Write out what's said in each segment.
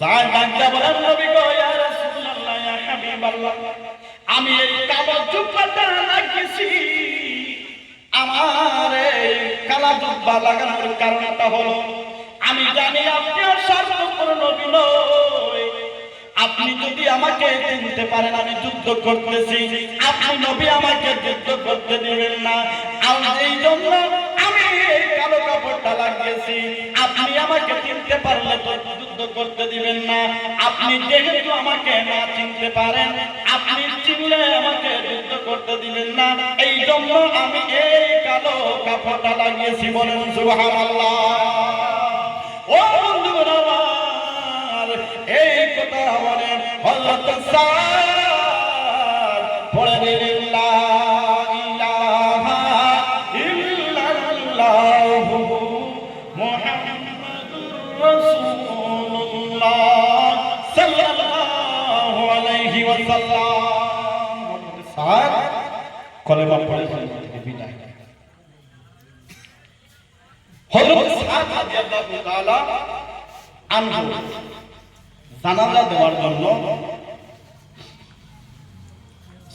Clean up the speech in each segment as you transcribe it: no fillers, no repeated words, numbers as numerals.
সাহাবা ডাকতে বলেন নবী গো ইয়া রাসূলুল্লাহ ইয়া হাবিবাল্লাহ, আমি এই কালো জুব্বাটা লাগিয়েছি। আমার এই কালো জুব্বা লাগানোর কারণটা হলো আমি জানি আপনি সর্বপূর্ণ নবী নয়। আপনি যদি আমাকে চিনতে পারেন আমি যুদ্ধ করতেছি, আপনি নবী আমাকে যুদ্ধ করতে দিবেন না। আর এই জন্য আমি এই কালো কাপড়টা লাগিয়েছি। আপনি আমাকে চিনতে পারলে তো যুদ্ধ করতে দিবেন না। আপনি যেহেতু আমাকে না চিনতে পারেন, আপনি চিনলে আমাকে যুদ্ধ করতে দিবেন না। এই জন্য আমি এই কালো কাপড়টা লাগিয়েছি। বলেন সুবহানাল্লাহ। ও বন্ধুগণ আমার, এই কথা বলেন হযরত সাদ পড়ে দিলেন লা ইলাহা ইল্লাল্লাহ মুহাম্মাদুর রাসূলুল্লাহ সাল্লাল্লাহু আলাইহি ওয়াসাল্লাম। সাদ কলেমা পড়েছেন বিদায়। হযরত সাদ রাদিয়াল্লাহু তাআলা আনহু জানাজা দেওয়ার জন্য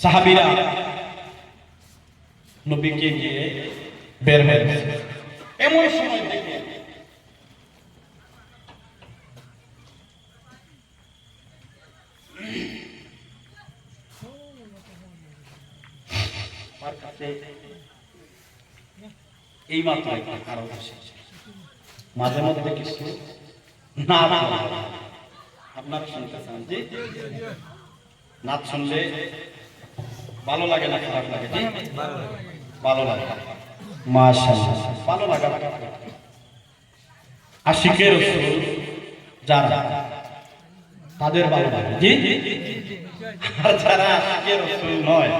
সাহাবীরা নবীকে নিয়ে বের হয়েছে। এমন সময় দেখে আমার কাছে এই মাত্র আরো মাঝে মধ্যে কিছু না আপনারা শুনতেছেন জি, নাচ শুনলে ভালো লাগে না খারাপ লাগে? জি ভালো লাগে, মাশাআল্লাহ ভালো লাগা। আশিকে রাসূল যারা তাদের ভালো লাগে জি, আর যারা আশিকে রাসূল নয়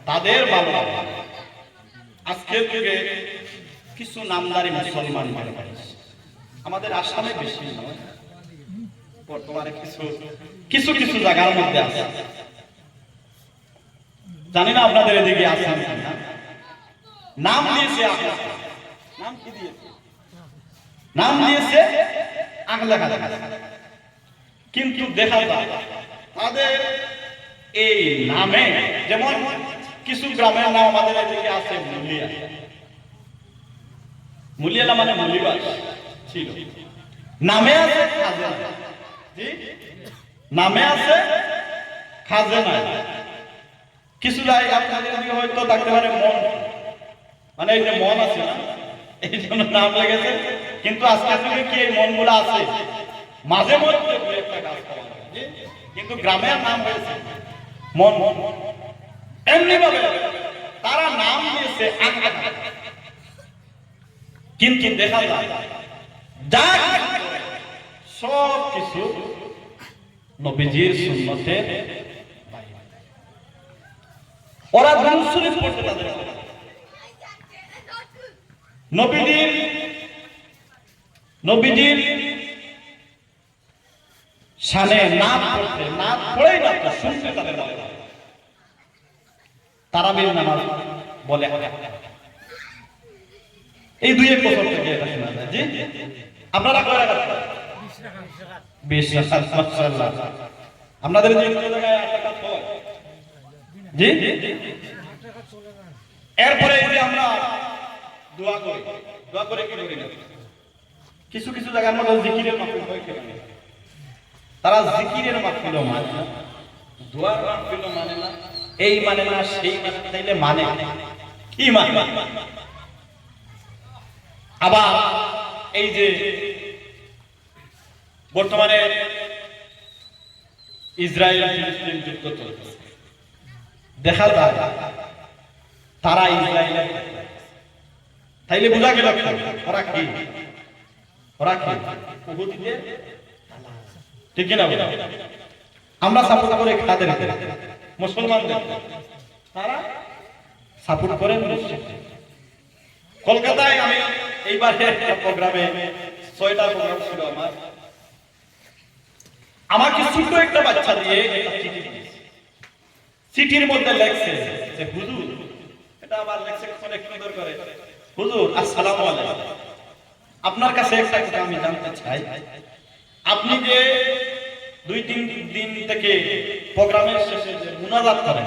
তাদের ভালো লাগে। আজকের যুগে কিছু নামদারি মুসলমান আমাদের আসামে বেশি নয়, বর্তমানে কিছু কিছু জায়গার মধ্যে আছে। জানি না আপনাদের এদিকে আছে না। নাম দিয়েছে, নাম কি দিয়েছে? নাম দিয়েছে আগলা খালা। কিন্তু দেখা যায় তাদের এই নামে, যেমন কিছু গ্রামের নাম আমাদের এদিকে আছে মুলিয়া। মুলিয়ালা মানে মুলিবাস ছিল, নামে আছে খাজনা। জি নামে আছে খাজনা। কিছু জায়গায় আপনাদের এদিকে হয়তো থাকতে পারে মন, মানে এই যে মন আছে না, এই জন্য নাম লেগেছে। কিন্তু আজকে যুগে কি এই মনগুলো আছে? মাঝে মধ্যে একটা কাজ করে, কিন্তু গ্রামের নাম হয়েছে মন। এমনি ভাবে তারা নাম দিয়েছে আগলা। কিন্তু দেখা যায় যা সব কিছু নবীজির সুন্নতের বাইরে। ওরা দুরূদ শরীফ পড়তে তাদের নবীজির শানে নাম পড়তে, নাম পড়েই না তো শুনতে তাদের ভালো লাগে। তারাবির নামাজ বলে এই 2-1 বছর থেকে এটা শোনা যায়। জি আপনারা কয় রাকাত? 20 রাকাত। মাশাআল্লাহ। আপনাদের যে কোন জায়গায় 8 রাকাত হয়? জি এরপরে এই যে আমরা দোয়া করি, দোয়া করে কি করি না, কিছু কিছু জায়গার মধ্যে জিকিরের মাহফিল হয় কেন? তারা জিকিরের মাহফিলও মানে না, দোয়ার মাহফিলও মানে না, এই মানে না সেই চাইলে মানে কি মানে। আবার এই যে বর্তমানে ইসরায়েল ফিলিস্তিন যুদ্ধ চলছে, দেখা যায় তারা ইসরায়েলের, তাইলে বোঝা গেল ওরা কি, ওরা কি উহুদে ঠিক না? আমরা সাপোর্ট করে কাদের? মুসলমানদের। তারা সাপোর্ট করেন মুশরিকদের। কলকাতায় আমি এইবার একটা প্রোগ্রামে 6টা প্রোগ্রাম ছিল আমার, আমাকে ছোট একটা বাচ্চা দিয়ে একটা চিঠি দিয়েছে। চিঠির মধ্যে লেখছে যে হুজুর, এটা আবার লেখছে অনেক সুন্দর করে, হুজুর আসসালামু আলাইকুম, আপনার কাছে একটা কথা আমি জানতে চাই, আপনি যে 2-3 দিন থেকে প্রোগ্রামের শেষে যে মুনাজাত করেন,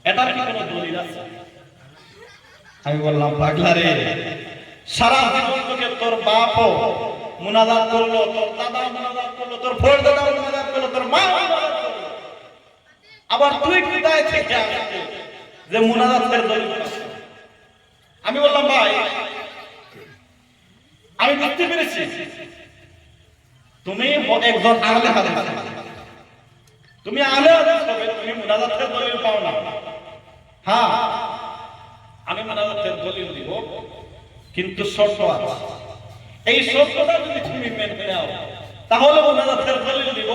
এটার কি কোনো দলিল আছে? আমি বললাম, পাগলা রে, সারা জীবন তোকে তোর বাপও মুনাজাত করলো, তোর দাদা মুনাজাত করলো, তোর পরদাদা মুনাজাত করলো, তোর মা মুনাজাত করলো, আবার তুই কোথায় থেকে আসছিস যে মুনাজাতের দলিল আছে? আমি বললাম, ভাই আমি বুঝতে পেরেছি তুমি একজন আহলে হাদিস, তুমি আহলে হাদিস হবে, তুমি মুনাজাতের দলিল পাও না। হ্যাঁ, আমি মুনাজাতের দলিল দিব, কিন্তু শর্ত আছে। এই শর্তটা যদি তুমি মেনে নাও তাহলে মুনাজাতের দলিল দিব,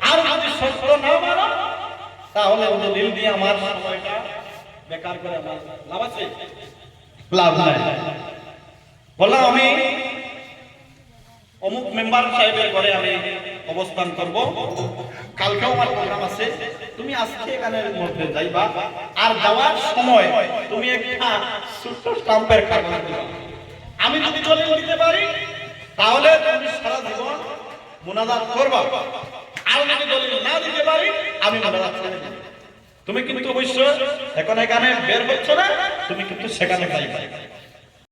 আর যদি শর্ত না মানো তাহলে দলিল দিয়ে আমার সময়টা বেকার করে আমার লাভ আছে? লাভ নাই। বললাম, আমি অমুক মেম্বার সাহেবের ঘরে আমি অবস্থান করব, কালকেও আমার প্রোগ্রাম আছে, তুমি আজকে এখানের মধ্যে যাইবা, আর যাওয়ার সময় তুমি একটা ছোট্ট স্টাম্পের কাগজ দিবা। আমি যদি দলিল দিতে পারি তাহলে তুমি সারা জীবন মুনাজাত করবা, আর যদি দলিল না দিতে পারি আমি মুনাজাত ছেড়ে দেব। তুমি কিন্তু অবশ্য এখন এখানে বের হচ্ছ না, তুমি কিন্তু সেখানে যাইবা।